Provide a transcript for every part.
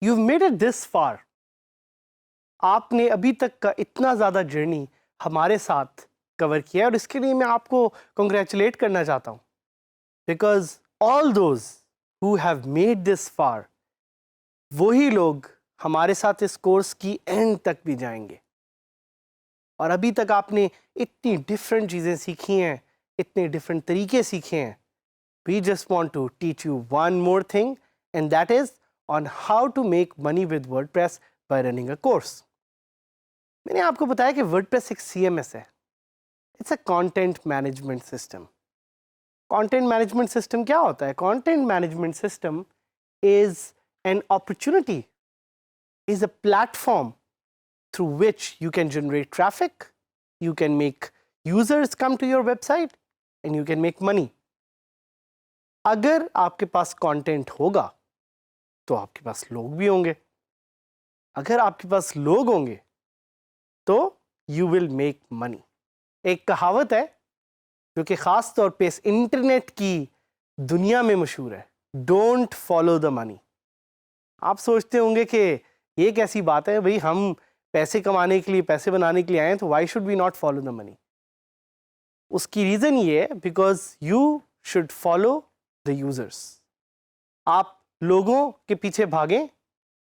you've made it this far. आपने अभी तक का इतना ज़्यादा जर्नी हमारे साथ कवर किया है और इसके लिए मैं आपको कंग्रेचुलेट करना चाहता हूँ, because all those who have made this far, वही लोग हमारे साथ इस कोर्स की एंड तक भी जाएंगे। और अभी तक आपने इतनी डिफरेंट चीज़ें सीखी हैं, इतने डिफरेंट तरीके सीखे हैं। We just want to teach you one more thing, and that is on how to make money with WordPress by running a course. मैंने आपको बताया कि वर्डप्रेस एक CMS है, it's a content management system. Content management system क्या होता है? Content management system is an opportunity, is a platform through which you can generate traffic, you can make users come to your website, and you can make money. अगर आपके पास content होगा तो आपके पास लोग भी होंगे, अगर आपके पास लोग होंगे तो you will make money. एक कहावत है जो कि ख़ास तौर पे इस इंटरनेट की दुनिया में मशहूर है, डोंट फॉलो द मनी। आप सोचते होंगे कि ये कैसी बात है भाई, हम पैसे कमाने के लिए, पैसे बनाने के लिए आए हैं, तो why should we not follow the money? उसकी रीज़न ये है because you should follow the users. आप लोगों के पीछे भागें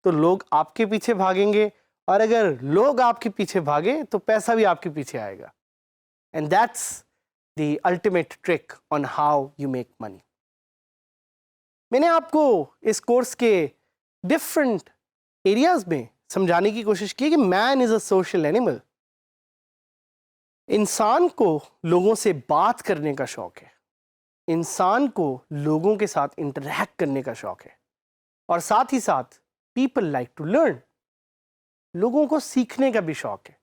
तो लोग आपके पीछे भागेंगे, और अगर लोग आपके पीछे भागे तो पैसा भी आपके पीछे आएगा। And that's the ultimate trick on how you make money. मैंने आपको इस कोर्स के डिफरेंट एरियाज में समझाने की कोशिश की कि man is a social animal. इंसान को लोगों से बात करने का शौक है, इंसान को लोगों के साथ इंटरैक्ट करने का शौक है, और साथ ही साथ पीपल लाइक टू लर्न, लोगों को सीखने का भी शौक है।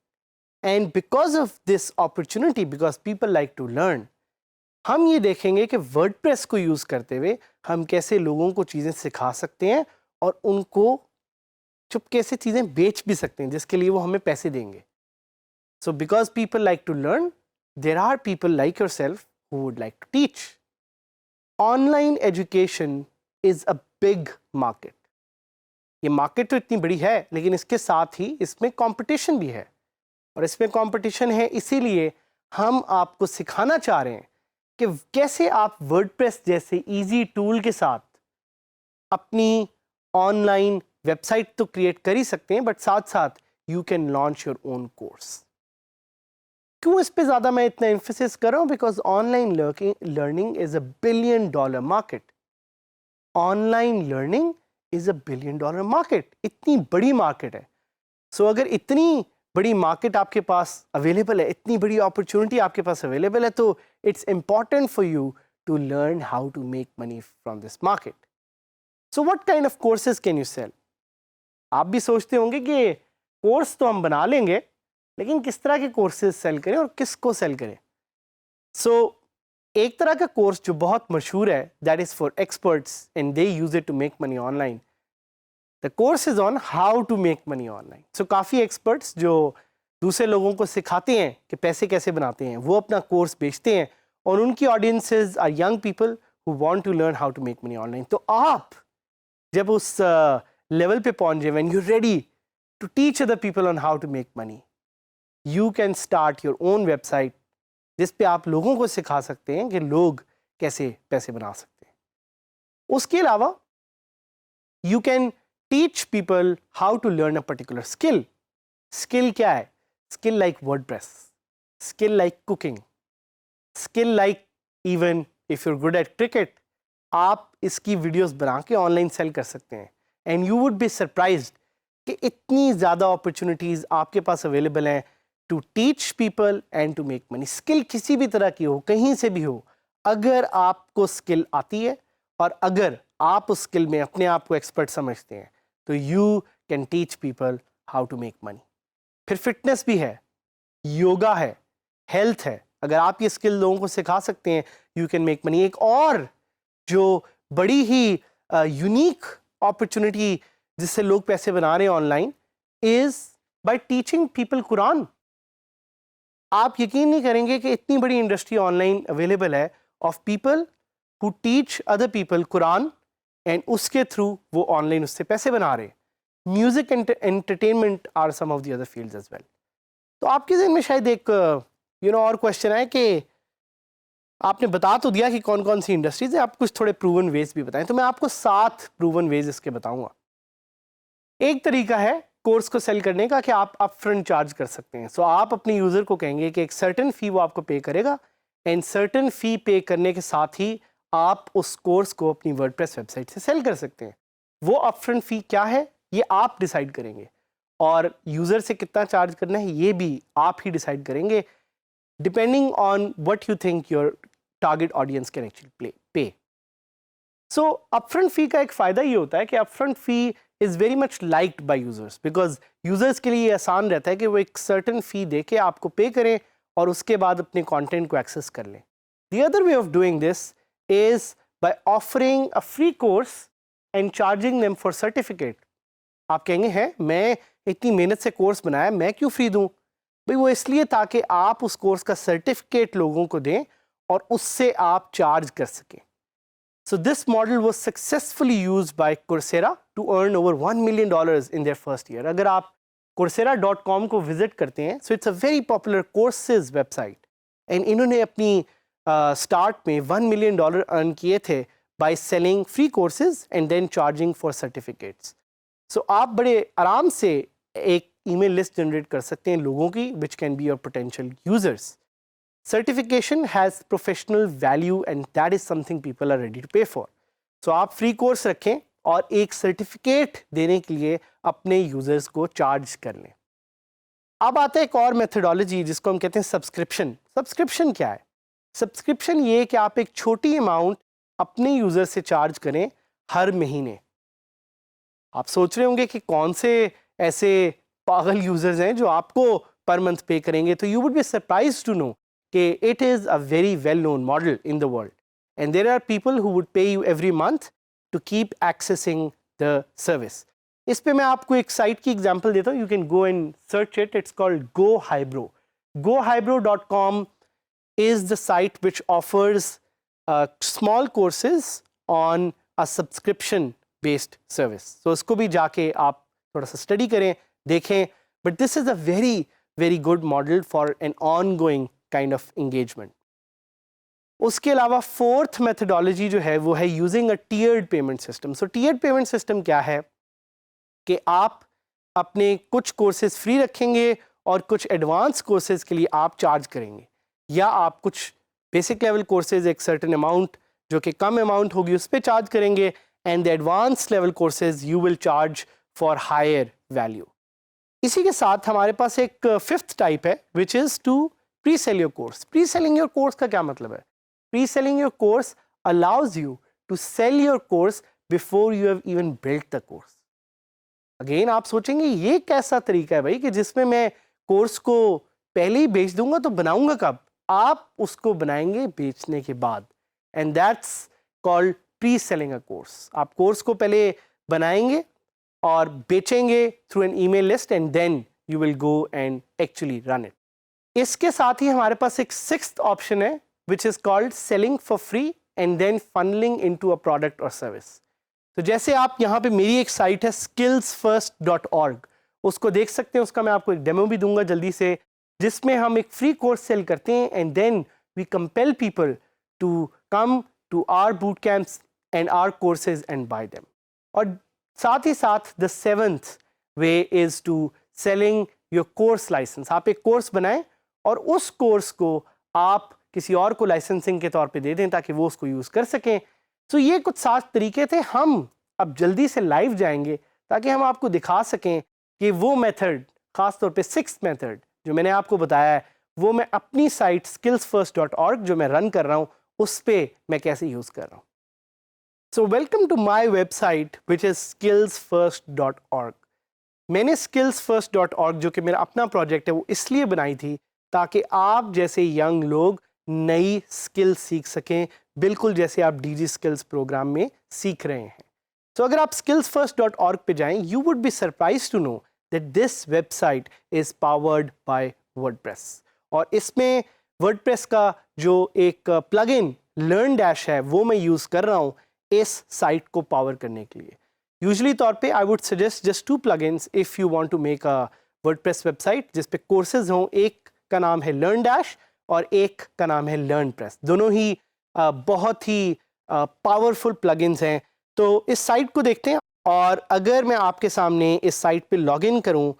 And because of this opportunity, because people like to learn, हम ये देखेंगे कि वर्डप्रेस को यूज़ करते हुए हम कैसे लोगों को चीज़ें सिखा सकते हैं और उनको चुपके से चीज़ें बेच भी सकते हैं, जिसके लिए वो हमें पैसे देंगे। So because people like to learn, there are people like yourself who would like to teach. Online education is a big market. ये मार्केट तो इतनी बड़ी है, लेकिन इसके साथ ही इसमें कंपटीशन भी है, और इसमें कंपटीशन है इसीलिए हम आपको सिखाना चाह रहे हैं कि कैसे आप वर्डप्रेस जैसे इजी टूल के साथ अपनी ऑनलाइन वेबसाइट तो क्रिएट कर ही सकते हैं, बट साथ साथ you can launch your own course. क्यों इस पे ज़्यादा मैं इतना एम्फेसिस कर रहा हूँ? Because online learning is a $1 billion market. Online learning is a $1 billion market, इतनी बड़ी मार्केट है। सो अगर इतनी बड़ी मार्केट आपके पास अवेलेबल है, इतनी बड़ी अपॉर्चुनिटी आपके पास अवेलेबल है, तो it's important for you to learn how to make money from this market. So what kind of courses can you sell? आप भी सोचते होंगे कि कोर्स तो हम बना लेंगे, लेकिन किस तरह के कोर्सेज सेल करें और किसको सेल करें? सो एक तरह का कोर्स जो बहुत मशहूर है, that is for experts and they use it to make money online. The course is on how to make money online. So काफ़ी एक्सपर्ट्स जो दूसरे लोगों को सिखाते हैं कि पैसे कैसे बनाते हैं, वो अपना कोर्स बेचते हैं, और उनकी audiences are young people who want to learn how to make money online. तो आप जब उस लेवल पे पहुंच जाए, when you ready to teach other people on how to make money, you can start your own website, जिस पे आप लोगों को सिखा सकते हैं कि लोग कैसे पैसे बना सकते हैं। उसके अलावा you can teach people how to learn a particular skill. Skill क्या है? Skill like WordPress, skill like cooking, skill like even if you are good at cricket, आप इसकी वीडियोस बना के ऑनलाइन सेल कर सकते हैं। And you would be surprised कि इतनी ज़्यादा अपॉर्चुनिटीज़ आपके पास अवेलेबल हैं to teach people and to make money. Skill किसी भी तरह की हो, कहीं से भी हो, अगर आपको स्किल आती है और अगर आप उस स्किल में अपने आप को एक्सपर्ट समझते हैं, तो you can teach people how to make money. फिर फिटनेस भी है, योगा है, हेल्थ है। अगर आप ये स्किल लोगों को सिखा सकते हैं, यू कैन मेक मनी। एक और जो बड़ी ही यूनिक अपॉर्चुनिटी जिससे लोग पैसे बना रहे हैं online is by teaching people Quran. आप यकीन नहीं करेंगे कि इतनी बड़ी इंडस्ट्री ऑनलाइन अवेलेबल है of people who teach other people Quran, and उसके थ्रू वो ऑनलाइन उससे पैसे बना रहे हैं। Music and entertainment are some of the other fields as well. तो आपके ज़हन में शायद एक और क्वेश्चन है कि आपने बता तो दिया कि कौन कौन सी इंडस्ट्रीज है, आप कुछ थोड़े प्रूवन वेज भी बताएं। तो मैं आपको 7 प्रूवन वेज इसके बताऊंगा। एक तरीका है कोर्स को सेल करने का कि आप अपफ्रंट चार्ज कर सकते हैं। सो आप अपने यूज़र को कहेंगे कि एक सर्टेन फ़ी वो आपको पे करेगा, एंड सर्टेन फ़ी पे करने के साथ ही आप उस कोर्स को अपनी वर्डप्रेस वेबसाइट से सेल कर सकते हैं। वो अपफ्रंट फ़ी क्या है ये आप डिसाइड करेंगे, और यूज़र से कितना चार्ज करना है ये भी आप ही डिसाइड करेंगे, depending on what you think your target audience can actually पे। सो अपफ्रंट फ़ी का एक फ़ायदा ये होता है कि upfront fee is very much liked by users, because users के लिए ये आसान रहता है कि वो एक सर्टेन फ़ी दे के आपको पे करें और उसके बाद अपने कंटेंट को एक्सेस कर लें। The other way of doing this is by offering a free course and charging them for certificate. आप कहेंगे हैं मैं इतनी मेहनत से कोर्स बनाया, मैं क्यों फ्री दूँ? भाई वो इसलिए ताकि आप उस कोर्स का सर्टिफिकेट लोगों को दें और उससे आप चार्ज कर सकें। So this model was successfully used by Coursera to earn over $1 million in their first year. अगर आप Coursera.com को विजिट करते हैं, so it's a very popular courses website, and इन्होंने अपनी स्टार्ट में $1 million अर्न किए थे by selling free courses and then charging for certificates. So आप बड़े आराम से एक email list जनरेट कर सकते हैं लोगों की, which can be your potential users. Certification has professional value and that is something people are ready to pay for. So आप फ्री कोर्स रखें और एक सर्टिफिकेट देने के लिए अपने यूजर्स को चार्ज कर लें। अब आता है एक और मेथडोलॉजी जिसको हम कहते हैं सब्सक्रिप्शन। सब्सक्रिप्शन क्या है? सब्सक्रिप्शन ये कि आप एक छोटी अमाउंट अपने यूजर से चार्ज करें हर महीने। आप सोच रहे होंगे कि कौन से ऐसे पागल यूजर्स हैं जो आपको पर मंथ पे करेंगे, तो you would be surprised to know it is a very well-known model in the world, and there are people who would pay you every month to keep accessing the service. इस पे मैं आपको एक site की example देता हूँ. You can go and search it. It's called GoHybro. GoHybro.com is the site which offers small courses on a subscription-based service. So इसको भी जाके आप थोड़ा सा स्टडी करें, देखें. But this is a very, very good model for an ongoing kind of engagement. उसके अलावा फोर्थ मेथडोलॉजी जो है वो है using a tiered payment system. So tiered payment system क्या है कि आप अपने कुछ कोर्सेज फ्री रखेंगे और कुछ एडवांस कोर्सेज के लिए आप चार्ज करेंगे, या आप कुछ बेसिक लेवल कोर्सेज एक सर्टेन अमाउंट जो कि कम अमाउंट होगी उस पर चार्ज करेंगे, and the advance level courses you will charge for higher value. इसी के साथ हमारे पास एक फिफ्थ टाइप है which is to pre-sell your course. Pre-selling your course का क्या मतलब है? Pre-selling your course allows you to sell your course before you have even built the course. Again आप सोचेंगे ये कैसा तरीका है भाई कि जिसमें मैं कोर्स को पहले ही बेच दूंगा, तो बनाऊंगा कब? आप उसको बनाएंगे बेचने के बाद, and that's called pre-selling a course. आप कोर्स को पहले बनाएंगे और बेचेंगे through an email list, and then you will go and actually run it. इसके साथ ही हमारे पास एक सिक्स्थ ऑप्शन है which is called selling for free and then funneling into a product और सर्विस. तो जैसे आप यहाँ पे मेरी एक साइट है skillsfirst.org, उसको देख सकते हैं. उसका मैं आपको एक डेमो भी दूंगा जल्दी से, जिसमें हम एक फ्री कोर्स सेल करते हैं and then we compel people to come to our boot camps and our courses and buy them. और साथ ही साथ the seventh way is to selling your course license. आप एक कोर्स बनाएं और उस कोर्स को आप किसी और को लाइसेंसिंग के तौर पे दे दें ताकि वो उसको यूज़ कर सकें. तो ये कुछ 7 तरीके थे. हम अब जल्दी से लाइव जाएंगे ताकि हम आपको दिखा सकें कि वो मेथड, ख़ास तौर पे 6th मेथड जो मैंने आपको बताया है, वो मैं अपनी साइट skillsfirst.org जो मैं रन कर रहा हूँ उस पर मैं कैसे यूज़ कर रहा हूँ. So welcome to my website which is skillsfirst.org. मैंने skillsfirst.org जो कि मेरा अपना प्रोजेक्ट है वो इसलिए बनाई थी ताकि आप जैसे यंग लोग नई स्किल सीख सकें, बिल्कुल जैसे आप DG स्किल्स प्रोग्राम में सीख रहे हैं. तो अगर आप skillsfirst.org पे जाएं, you would be surprise to know that this website is powered by WordPress. और इसमें वर्डप्रेस का जो एक प्लगइन लर्न डैश है वो मैं यूज़ कर रहा हूँ इस साइट को पावर करने के लिए. यूजली तौर पे I would suggest just 2 plugins if you want to make a WordPress website जिस पे कोर्सेज हों। एक का नाम है लर्न डैश और एक का नाम है लर्न प्रेस। दोनों ही बहुत ही पावरफुल प्लगइन्स हैं। तो इस साइट को देखते हैं, और अगर मैं आपके सामने इस साइट पे लॉगिन करूं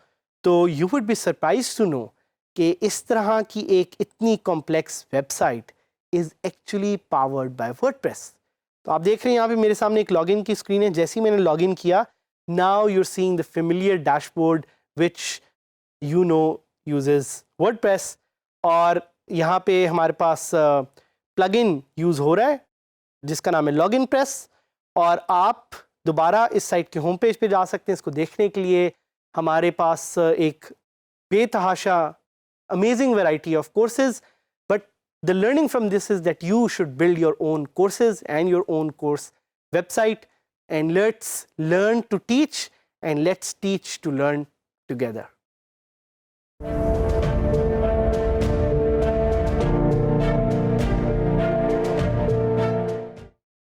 तो you would be surprise to know कि इस तरह की एक इतनी complex website is actually powered by WordPress. तो आप देख रहे हैं यहाँ पे मेरे सामने एक लॉगिन की स्क्रीन है। जैसे ही मैंने लॉगिन किया, now you are seeing the familiar dashboard which you know uses WordPress. और यहाँ पे हमारे पास प्लगइन यूज़ हो रहा है जिसका नाम है लॉगिन प्रेस। और आप दोबारा इस साइट के होम पेज पे जा सकते हैं। इसको देखने के लिए हमारे पास एक बेतहाशा amazing variety of courses, but the learning from this is that you should build your own courses and your own course website, and let's learn to teach and let's teach to learn together.